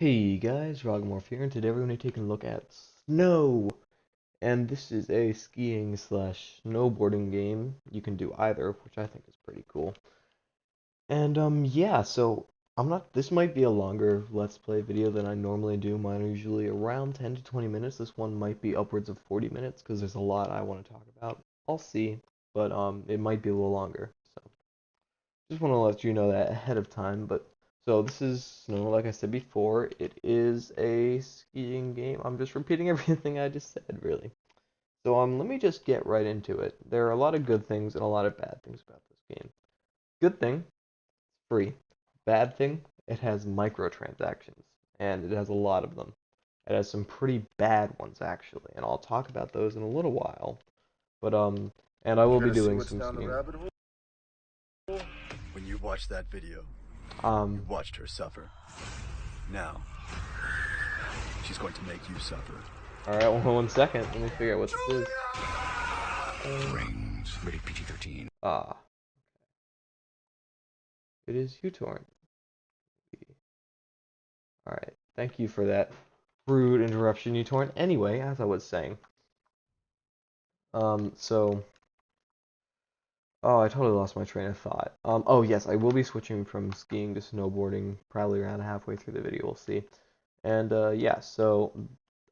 Hey guys, Rogmorph here, and today we're going to be taking a look at snow. And this is a skiing slash snowboarding game. You can do either, which I think is pretty cool. And yeah, so this might be a longer Let's Play video than I normally do. Mine are usually around 10 to 20 minutes. This one might be upwards of 40 minutes because there's a lot I want to talk about. I'll see, but it might be a little longer. So just want to let you know that ahead of time. But so this is snow, like I said before, it is a skiing game. I'm just repeating everything I just said, really. So let me just get right into it. There are a lot of good things and a lot of bad things about this game. Good thing, free. Bad thing, it has microtransactions, and it has a lot of them. It has some pretty bad ones actually, and I'll talk about those in a little while. But and I will You're be gonna see doing what's some down the skiing. rabbit hole? When you watched that video, you Um, watched her suffer. Now, she's going to make you suffer. all right, one second. Let me figure out what this is. Rings, rated PG-13. Ah, it is uTorrent. Alright, thank you for that rude interruption, uTorrent. Anyway, as I was saying, so, oh, I totally lost my train of thought. Oh yes, I will be switching from skiing to snowboarding probably around halfway through the video, we'll see. And, yeah, so,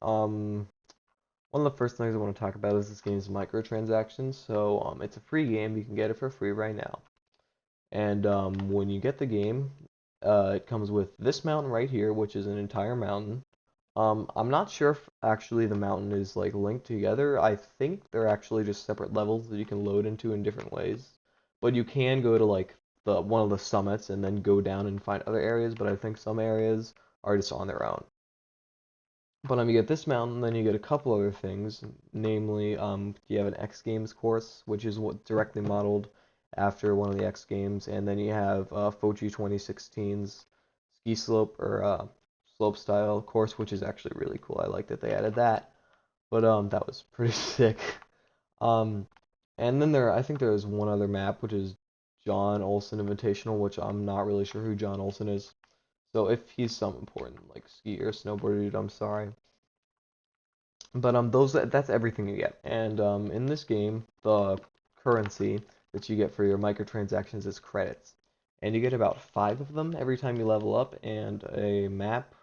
um, one of the first things I want to talk about is this game's microtransactions. So, it's a free game, you can get it for free right now. And when you get the game, it comes with this mountain right here, which is an entire mountain. I'm not sure if actually the mountain is like linked together. I think they're actually just separate levels that you can load into in different ways. But you can go to like the one of the summits and then go down and find other areas, but I think some areas are just on their own. But you get this mountain, then you get a couple other things, namely, you have an X Games course, which is what directly modeled after one of the X Games, and then you have Fuji 2016's ski slope or slope style course, which is actually really cool. I like that they added that, but that was pretty sick. Um, and then I think there is one other map, which is John Olsen Invitational, which I'm not really sure who John Olsen is. So if he's some important like skier or snowboarder dude, I'm sorry. But that's everything you get. And in this game, the currency that you get for your microtransactions is credits. And you get about 5 of them every time you level up and a map.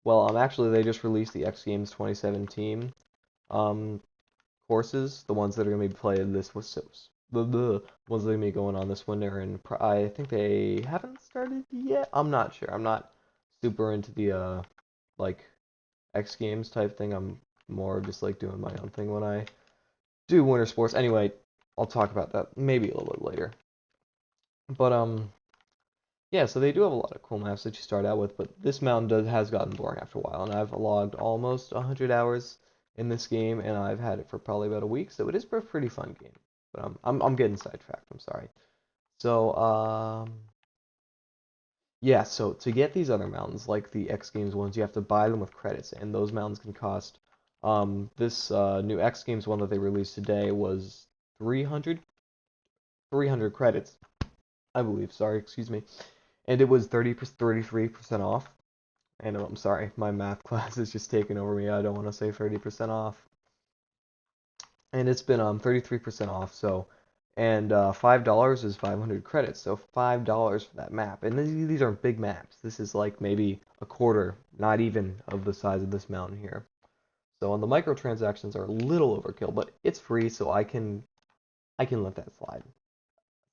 Well, actually they just released the X Games 2017 um courses, the ones that are going to be played this was the ones that are going to be going on this winter, and I think they haven't started yet. I'm not sure. I'm not super into the like X Games type thing. I'm more just like doing my own thing when I do winter sports. Anyway, I'll talk about that maybe a little bit later. But yeah, so they do have a lot of cool maps that you start out with, but this mountain has gotten boring after a while, and I've logged almost 100 hours in this game, and I've had it for probably about a week, so it is a pretty fun game. But I'm getting sidetracked. I'm sorry. So yeah, so to get these other mountains, like the X Games ones, you have to buy them with credits, and those mountains can cost. This new X Games one that they released today was 300, 300 credits, I believe. Sorry, excuse me. And it was 33% off. And I'm sorry, my math class is just taking over me. I don't want to say 30% off. And it's been 33% off, so and $5 is 500 credits, so $5 for that map. And these aren't big maps. This is like maybe a quarter, not even of the size of this mountain here. So on the microtransactions are a little overkill, but it's free, so I can let that slide.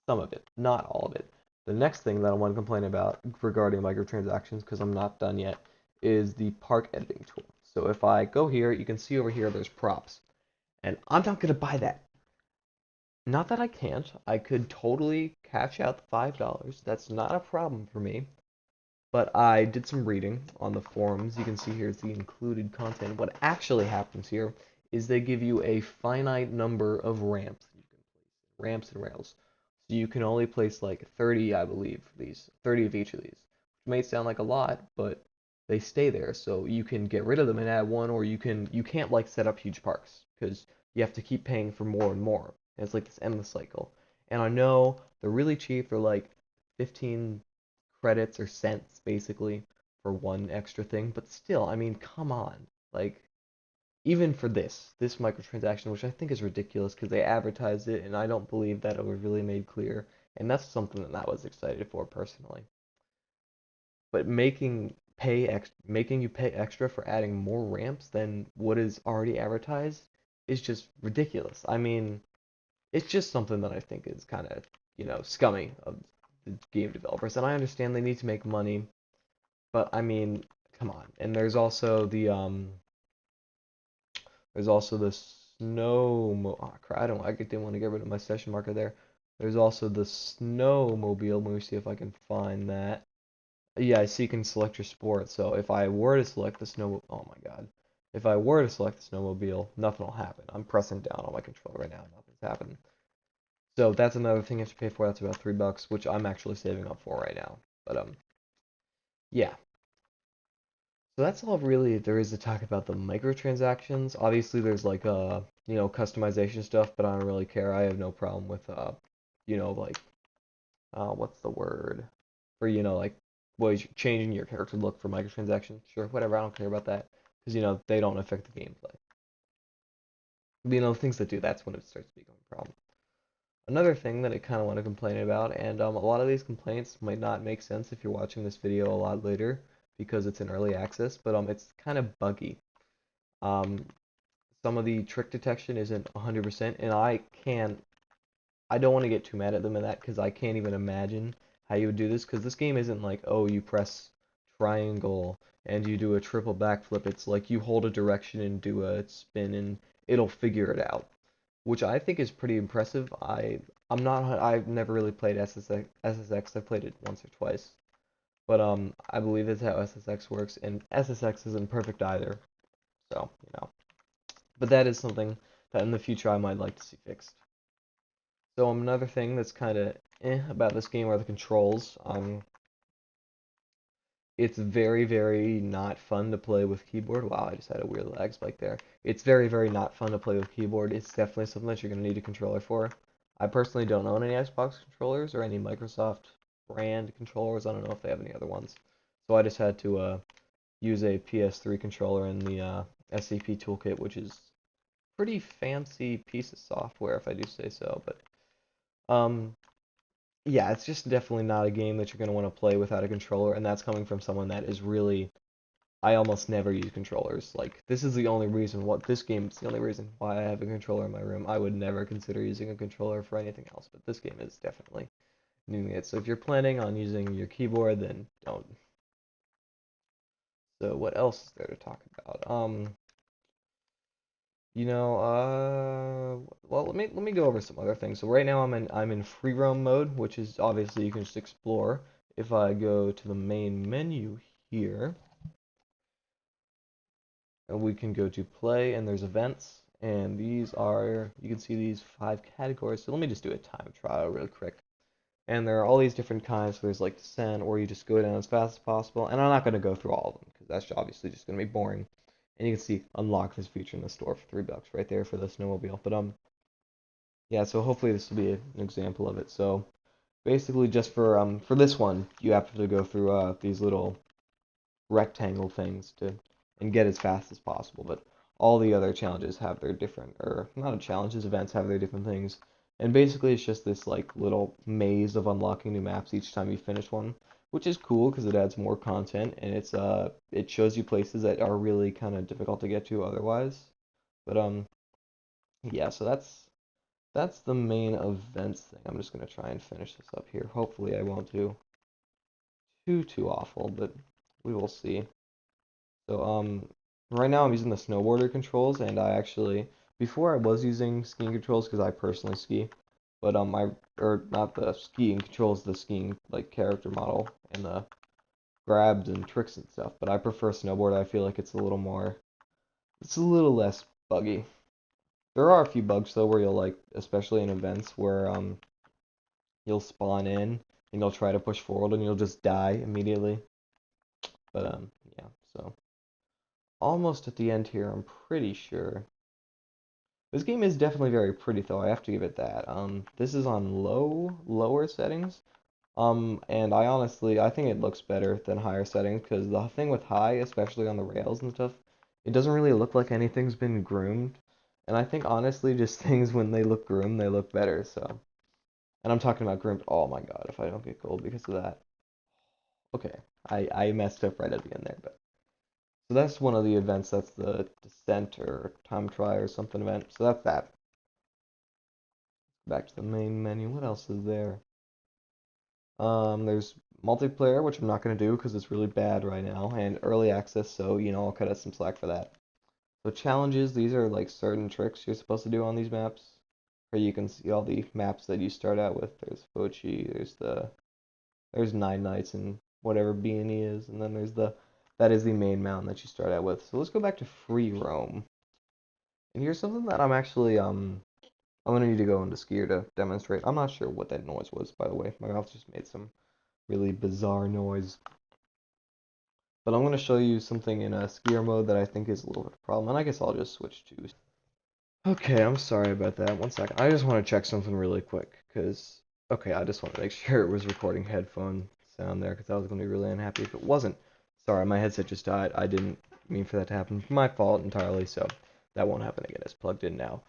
Some of it, not all of it. The next thing that I want to complain about regarding microtransactions, because I'm not done yet, is the park editing tool. So if I go here, you can see over here there's props. And I'm not going to buy that. Not that I can't. I could totally cash out the $5. That's not a problem for me. But I did some reading on the forums. You can see here's the included content. What actually happens here is they give you a finite number of ramps that you can place. Ramps and rails. So you can only place like 30, I believe, for these. 30 of each of these. Which may sound like a lot, but they stay there. So you can get rid of them and add one, or you can't like set up huge parks because you have to keep paying for more and more. And it's like this endless cycle. And I know they're really cheap. They're like 15 credits or cents basically for one extra thing, but still, I mean, come on. Like, even for this microtransaction, which I think is ridiculous because they advertised it, and I don't believe that it was really made clear, and that's something that I was excited for personally. But making you pay extra for adding more ramps than what is already advertised is just ridiculous. I mean, it's just something that I think is kind of, scummy of the game developers, and I understand they need to make money, but I mean, come on. And there's also the oh crap, I didn't want to get rid of my session marker there. There's also the snowmobile. Let me see if I can find that. Yeah, I see you can select your sport. So if I were to select the oh my god. If I were to select the snowmobile, nothing will happen. I'm pressing down on my controller right now, nothing's happening. So that's another thing you have to pay for. That's about $3, which I'm actually saving up for right now. But yeah. So that's all really there is to talk about the microtransactions. Obviously, there's like customization stuff, but I don't really care. I have no problem with like what's the word for like changing your character look for microtransactions. Sure, whatever. I don't care about that because they don't affect the gameplay. Things that do, that's when it starts to become a problem. Another thing that I kind of want to complain about, and a lot of these complaints might not make sense if you're watching this video a lot later because it's in early access, but it's kind of buggy. Um, some of the trick detection isn't 100%, and I don't want to get too mad at them in that because I can't even imagine how you would do this because this game isn't like, oh, you press triangle and you do a triple backflip. It's like you hold a direction and do a spin and it'll figure it out, which I think is pretty impressive. I've never really played SSX. I've played it once or twice, but I believe that's how SSX works, and SSX isn't perfect either. So, but that is something that in the future I might like to see fixed. So another thing that's kind of about this game are the controls. It's very, very not fun to play with keyboard. Wow, I just had a weird lag spike there. It's very, very not fun to play with keyboard. It's definitely something that you're going to need a controller for. I personally don't own any Xbox controllers or any Microsoft brand controllers. I don't know if they have any other ones. So I just had to use a PS3 controller in the SCP Toolkit, which is pretty fancy piece of software, if I do say so. But yeah, it's just definitely not a game that you're going to want to play without a controller, and that's coming from someone that is really, I almost never use controllers. Like, this is the only reason, this game is the only reason why I have a controller in my room. I would never consider using a controller for anything else, but this game is definitely needing it. So if you're planning on using your keyboard, then don't. So what else is there to talk about? Well, let me go over some other things. So right now I'm in free roam mode, which is obviously you can just explore. If I go to the main menu here, and we can go to play, and there's events, and you can see these 5 categories. So let me just do a time trial real quick. And there are all these different kinds. So there's like descent, or you just go down as fast as possible. And I'm not going to go through all of them because that's obviously just going to be boring. And you can see unlock this feature in the store for $3 right there for the snowmobile. But yeah. So hopefully this will be an example of it. So basically, just for this one, you have to go through these little rectangle things to and get as fast as possible. But all the other challenges have their different, or not challenges, events have their different things. And basically, it's just this like little maze of unlocking new maps each time you finish one, which is cool because it adds more content and it shows you places that are really kind of difficult to get to otherwise. But yeah, so that's the main events thing. I'm just gonna try and finish this up here. Hopefully, I won't do too awful, but we will see. So right now I'm using the snowboarder controls, and I actually before I was using skiing controls because I personally ski, but I or not the skiing controls, the skiing like character model and the grabs and tricks and stuff. But I prefer snowboard. I feel like it's a little less buggy. There are a few bugs though where you'll like, especially in events where you'll spawn in and you'll try to push forward and you'll just die immediately. But yeah, so almost at the end here, I'm pretty sure. This game is definitely very pretty though, I have to give it that. This is on lower settings, And I think it looks better than higher settings because the thing with high, especially on the rails and stuff, it doesn't really look like anything's been groomed. And I think honestly, just things when they look groomed, they look better. So, and I'm talking about groomed. Oh my God, if I don't get gold because of that. Okay, I messed up right at the end there, but so that's one of the events. That's the descent or time try or something event. So that's that. Back to the main menu. What else is there? There's multiplayer, which I'm not gonna do because it's really bad right now, and early access. So I'll cut us some slack for that. So challenges. These are like certain tricks you're supposed to do on these maps, where you can see all the maps that you start out with. There's Fochi. There's Nine Nights and whatever B&E is, and then there's that is the main mountain that you start out with. So let's go back to free roam. And here's something that I'm gonna need to go into skier to demonstrate. I'm not sure what that noise was, by the way. My mouth just made some really bizarre noise. But I'm gonna show you something in a skier mode that I think is a little bit of a problem, and I guess I'll just switch to. Okay, I'm sorry about that. One second. I just want to check something really quick, cause okay, I just want to make sure it was recording headphone sound there, cause I was gonna be really unhappy if it wasn't. Sorry, my headset just died. I didn't mean for that to happen. My fault entirely, so that won't happen again. It's plugged in now.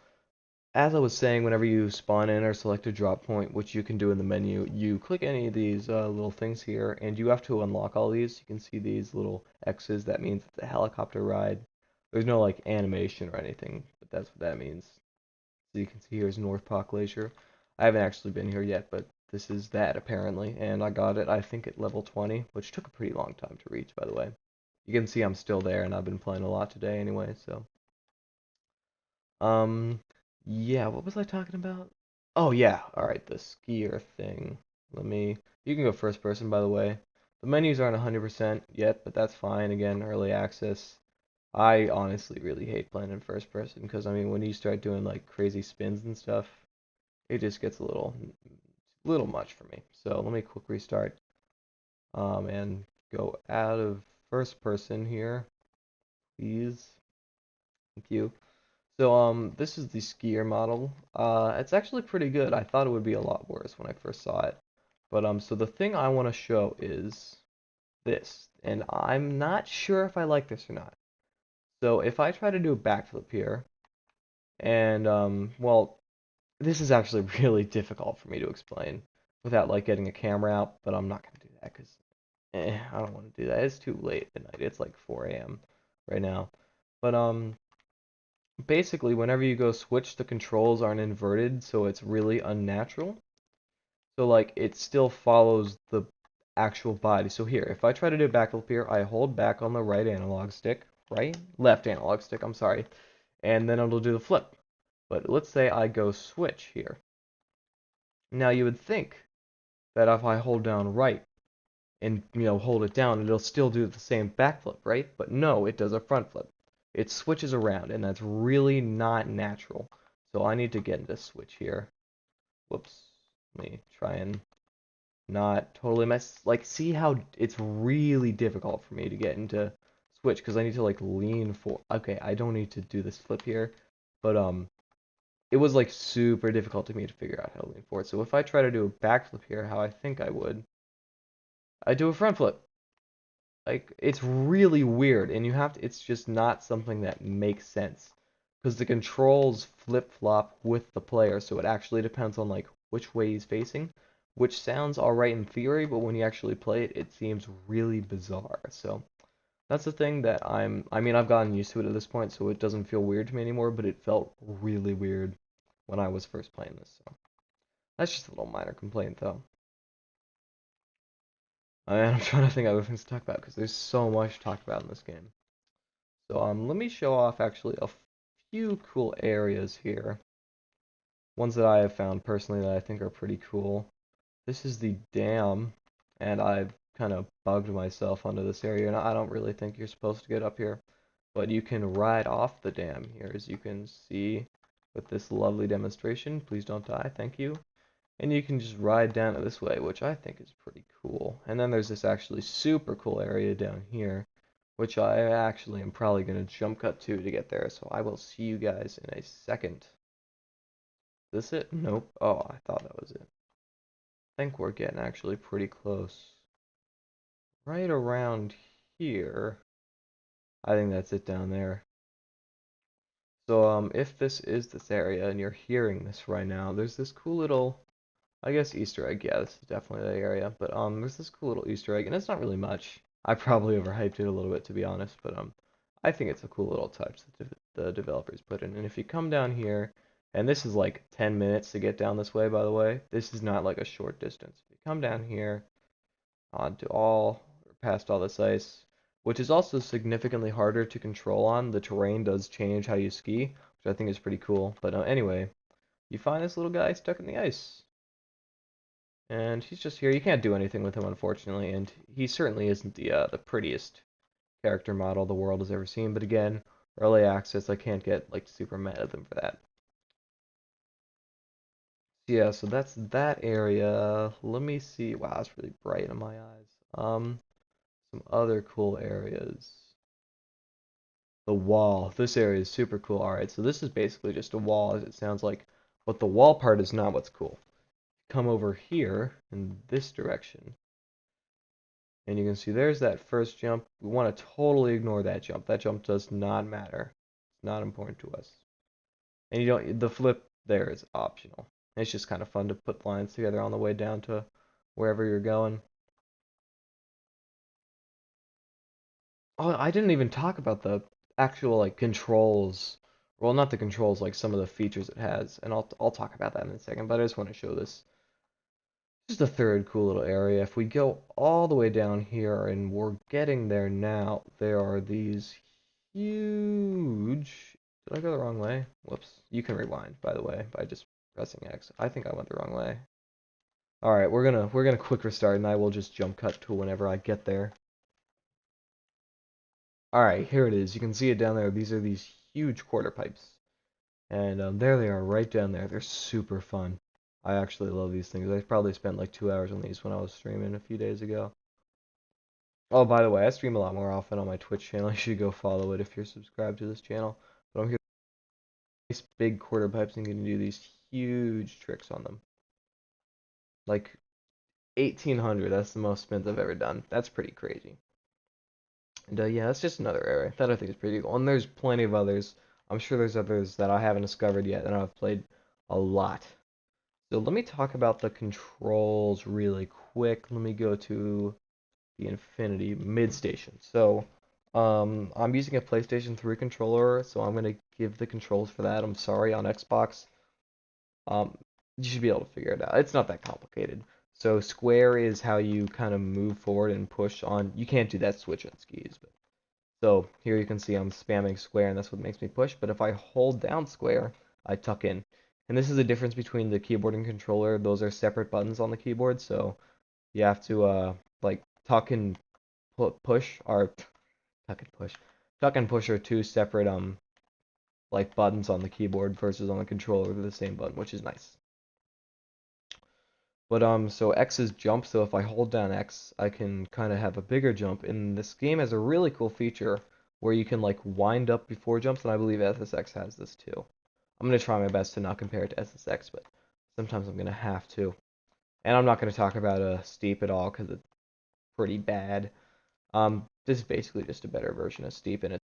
As I was saying, whenever you spawn in or select a drop point, which you can do in the menu, you click any of these little things here, and you have to unlock all these. You can see these little X's. That means it's a helicopter ride. There's no like animation or anything, but that's what that means. So you can see here's North Park Glacier. I haven't actually been here yet, but this is that apparently, and I got it, I think, at level 20, which took a pretty long time to reach, by the way. You can see I'm still there, and I've been playing a lot today anyway, so. Um, yeah, what was I talking about? Oh yeah, all right, the skier thing. You can go first person, by the way. The menus aren't 100% yet, but that's fine. Again, early access. I honestly really hate playing in first person because I mean, when you start doing like crazy spins and stuff, it just gets a little much for me. So let me quick restart and go out of first person here, please. Thank you. So this is the skier model. It's actually pretty good. I thought it would be a lot worse when I first saw it. But so the thing I want to show is this, and I'm not sure if I like this or not. So if I try to do a backflip here, and well, this is actually really difficult for me to explain without like getting a camera out, but I'm not gonna do that because I don't want to do that. It's too late at night. It's like 4 a.m. right now. But basically, whenever you go switch, the controls aren't inverted, so it's really unnatural. So like it still follows the actual body. So here, if I try to do a backflip here, I hold back on the left analog stick, I'm sorry, and then it'll do the flip. But let's say I go switch here. Now you would think that if I hold down right and hold it down, it'll still do the same backflip, right? But no, it does a front flip. It switches around, and that's really not natural. So I need to get into switch here. Whoops. Let me try and not totally mess. Like, see how it's really difficult for me to get into switch because I need to like lean for. Okay, I don't need to do this flip here, but it was like super difficult to me to figure out how to lean forward. So if I try to do a backflip here, how I think I would, I do a front flip. Like it's really weird, and it's just not something that makes sense because the controls flip-flop with the player, so it actually depends on like which way he's facing, which sounds alright in theory, but when you actually play it, it seems really bizarre. So that's the thing that I mean, I've gotten used to it at this point, so it doesn't feel weird to me anymore, but it felt really weird when I was first playing this. So that's just a little minor complaint, though. And I'm trying to think of other things to talk about because there's so much to talk about in this game. So let me show off actually a few cool areas here. Ones that I have found personally that I think are pretty cool. This is the dam, and I've kind of bugged myself onto this area, and I don't really think you're supposed to get up here. But you can ride off the dam here, as you can see with this lovely demonstration. Please don't die, thank you. And you can just ride down it this way, which I think is pretty cool. And then there's this actually super cool area down here, which I actually am probably going to jump cut to get there. So I will see you guys in a second. Is this it? Nope. Oh, I thought that was it. think we're getting actually pretty close. Right around here. I think that's it down there. So if this is this area and you're hearing this right now, there's this cool little, I guess, Easter egg. Yeah, this is definitely the area. But there's this cool little Easter egg, and it's not really much. I probably overhyped it a little bit, to be honest, but I think it's a cool little touch that the developers put in. And if you come down here, and this is like 10 minutes to get down this way, by the way. This is not like a short distance. If you come down here onto past all this ice, which is also significantly harder to control on. The terrain does change how you ski, which I think is pretty cool. But anyway, you find this little guy stuck in the ice. And he's just here. You can't do anything with him, unfortunately, and he certainly isn't the prettiest character model the world has ever seen. But again, early access, I can't get like super mad at them for that. Yeah, so that's that area. Let me see. Wow, it's really bright in my eyes. Some other cool areas. The wall. This area is super cool. Alright, so this is basically just a wall, as it sounds like. But the wall part is not what's cool. Come over here in this direction. And you can see there's that first jump. We want to totally ignore that jump. That jump does not matter. It's not important to us. And you don't, the flip there is optional. It's just kind of fun to put lines together on the way down to wherever you're going. Oh, I didn't even talk about the actual like controls. Well, not the controls, like some of the features it has, and I'll talk about that in a second. But I just want to show this. This is the third cool little area. If we go all the way down here, and we're getting there now, there are these huge. Did I go the wrong way? Whoops. You can rewind, by the way, by just pressing X. I think I went the wrong way. All right, we're gonna quick restart, and I will just jump cut to whenever I get there. Alright, here it is. You can see it down there. These are these huge quarter pipes. And there they are right down there. They're super fun. I actually love these things. I probably spent like 2 hours on these when I was streaming a few days ago. Oh, by the way, I stream a lot more often on my Twitch channel. You should go follow it if you're subscribed to this channel. But I'm here with these big quarter pipes and you can do these huge tricks on them. Like 1800, that's the most spins I've ever done. That's pretty crazy. And yeah, that's just another area that I think is pretty cool. And there's plenty of others. I'm sure there's others that I haven't discovered yet, and I've played a lot. So let me talk about the controls really quick. Let me go to the Infinity mid station. So I'm using a PlayStation 3 controller, so I'm gonna give the controls for that. I'm sorry, on Xbox. You should be able to figure it out. It's not that complicated. So square is how you kind of move forward and push on. You can't do that switch on skis, but so here you can see I'm spamming square and that's what makes me push, but if I hold down square, I tuck in. And this is the difference between the keyboard and controller. Those are separate buttons on the keyboard, so you have to like tuck and push or tuck and push. Tuck and push are two separate like buttons on the keyboard versus on the controller they're the same button, which is nice. But so X is jump, so if I hold down X, I can kind of have a bigger jump. And this game has a really cool feature where you can like wind up before jumps, and I believe SSX has this too. I'm gonna try my best to not compare it to SSX, but sometimes I'm gonna have to. And I'm not gonna talk about Steep at all because it's pretty bad. This is basically just a better version of Steep, and it's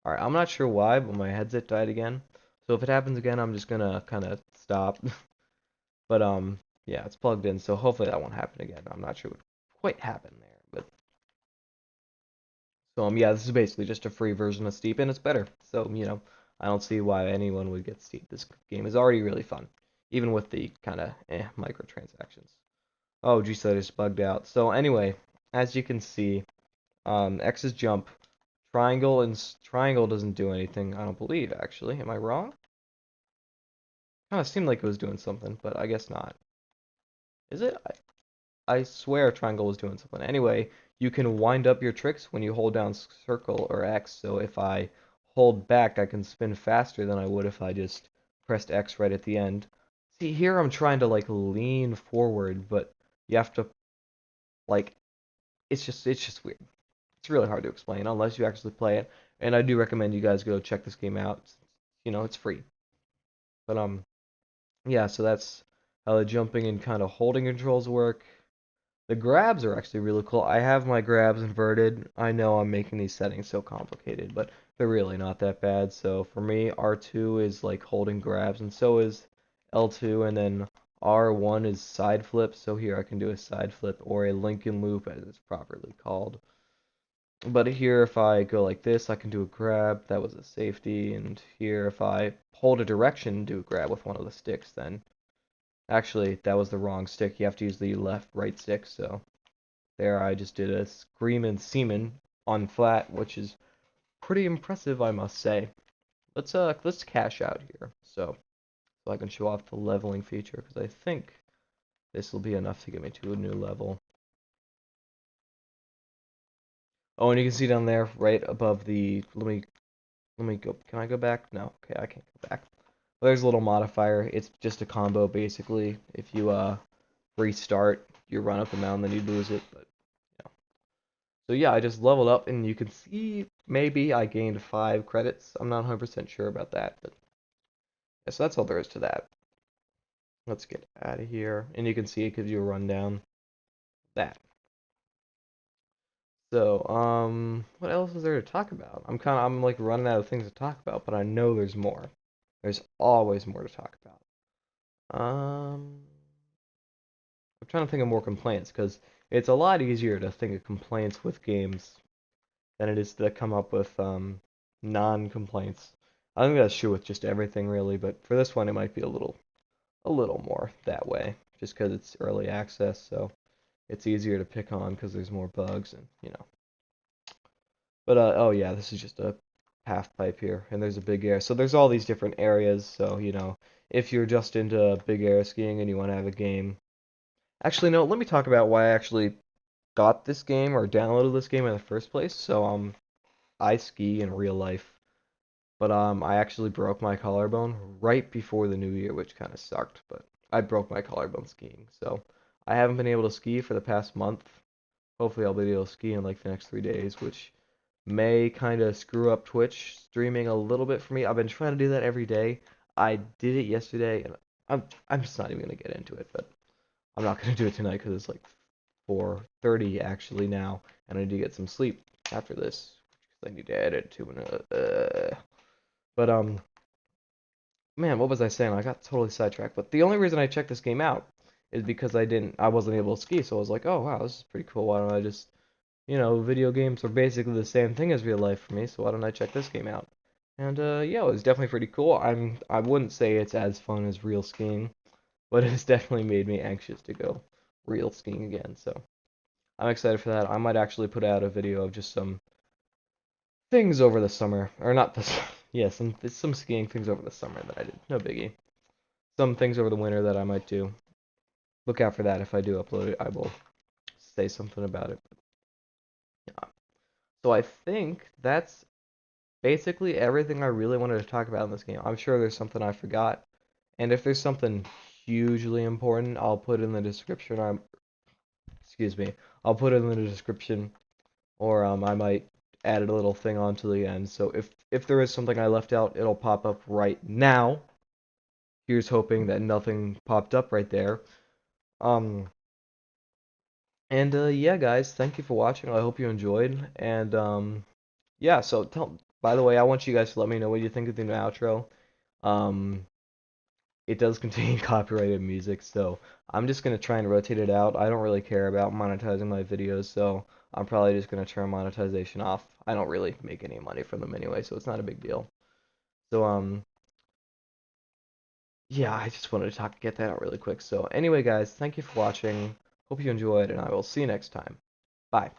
all right. I'm not sure why, but my headset died again. So if it happens again, I'm just gonna kind of stop. But yeah, it's plugged in, so hopefully that won't happen again. I'm not sure what quite happened there, but so yeah, this is basically just a free version of Steep, and it's better. So I don't see why anyone would get Steep. This game is already really fun, even with the kind of microtransactions. Oh, geez, that is bugged out. So anyway, as you can see, X is jump, triangle, and triangle doesn't do anything. I don't believe actually. Am I wrong? Kind of seemed like it was doing something, but I guess not. Is it? I swear triangle was doing something. Anyway, you can wind up your tricks when you hold down circle or X. So if I hold back, I can spin faster than I would if I just pressed X right at the end. See, here I'm trying to like lean forward, but you have to like it's just weird. It's really hard to explain unless you actually play it. And I do recommend you guys go check this game out. It's free. But yeah, so that's how the jumping and kind of holding controls work. The grabs are actually really cool. I have my grabs inverted. I know I'm making these settings so complicated, but they're really not that bad. So for me, R2 is like holding grabs, and so is L2, and then R1 is side flip. So here I can do a side flip or a Lincoln loop as it's properly called. But here if I go like this, I can do a grab. That was a safety. And here if I hold a direction and do a grab with one of the sticks, then actually, that was the wrong stick. You have to use the right stick. So there I just did a Screamin' Seaman on flat, which is pretty impressive, I must say. Let's cash out here. So I can show off the leveling feature because I think this will be enough to get me to a new level. Oh, and you can see down there right above the let me go. Can I go back? No. Okay, I can't go back. Well, there's a little modifier. It's just a combo basically. If you restart, you run up the mountain, then you lose it. But yeah. So yeah, I just leveled up, and you can see maybe I gained 5 credits. I'm not 100% sure about that, but yeah, so that's all there is to that. Let's get out of here, and you can see it gives you a rundown. That. So what else is there to talk about? I'm like running out of things to talk about, but I know there's more. There's always more to talk about. I'm trying to think of more complaints because it's a lot easier to think of complaints with games than it is to come up with non-complaints. I think that's true with just everything really, but for this one it might be a little more that way, just because it's early access, so it's easier to pick on because there's more bugs and But oh yeah, this is just a half pipe here, and there's a big air. So there's all these different areas. So if you're just into big air skiing and you want to have a game. Actually, no. Let me talk about why I actually got this game or downloaded this game in the first place. So I ski in real life, but I actually broke my collarbone right before the new year, which kind of sucked. But I broke my collarbone skiing, so I haven't been able to ski for the past month. Hopefully, I'll be able to ski in like the next 3 days, which may kind of screw up Twitch streaming a little bit for me. I've been trying to do that every day. I did it yesterday, and I'm just not even gonna get into it. But I'm not gonna do it tonight because it's like 4:30 actually now, and I need to get some sleep after this. I need to edit too. But man, what was I saying? I got totally sidetracked. But the only reason I checked this game out is because I wasn't able to ski, so I was like, oh wow, this is pretty cool. Why don't I just video games are basically the same thing as real life for me, so why don't I check this game out? And yeah, it was definitely pretty cool. I wouldn't say it's as fun as real skiing, but it's definitely made me anxious to go real skiing again. So I'm excited for that. I might actually put out a video of just some things over the summer, or not this, yeah, some skiing things over the summer that I did. No biggie. Some things over the winter that I might do. Look out for that. If I do upload it, I will say something about it. Yeah. So I think that's basically everything I really wanted to talk about in this game. I'm sure there's something I forgot, and if there's something hugely important, I'll put it in the description. Excuse me, I'll put it in the description, or I might add a little thing onto the end. So if there is something I left out, it'll pop up right now. Here's hoping that nothing popped up right there. And yeah, guys, thank you for watching. I hope you enjoyed. And yeah, so by the way, I want you guys to let me know what you think of the new outro. It does contain copyrighted music, so I'm just gonna try and rotate it out. I don't really care about monetizing my videos, so I'm probably just gonna turn monetization off. I don't really make any money from them anyway, so it's not a big deal. So yeah, I just wanted to get that out really quick. So anyway, guys, thank you for watching. Hope you enjoyed, and I will see you next time. Bye.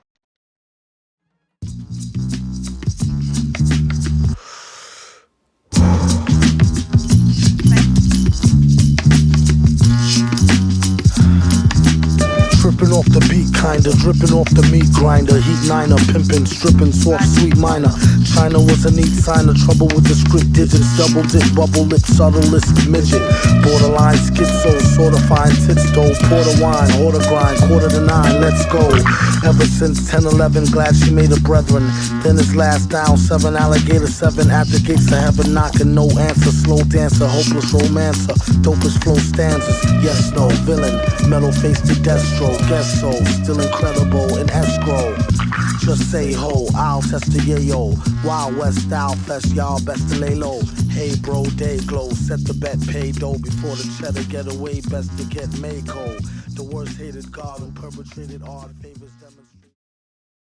Tripping off the beat, kinda. Dripping off the meat grinder. Heat niner, pimping, stripping, soft, sweet minor. China was a neat sign of trouble with the script digits. Double dip, bubble lip, subtlest midget. Borderline schizo, sorta fine tits though. Porter wine, order grind, 8:45, let's go. Ever since 10-11, glad she made a brethren. Then his last down, 7 alligator, 7 at the gates of heaven, knocking no answer. Slow dancer, hopeless romancer, dopest flow stanzas. Yes, no, villain, metal face to Destro. Guess so, still incredible in escrow. Just say ho, I'll test the yayo. Wild West style fest, y'all best to lay low. Hey bro, day glow, set the bet, pay dough before the cheddar get away. Best to get Mako. The worst hated god who perpetrated art favors demonstration.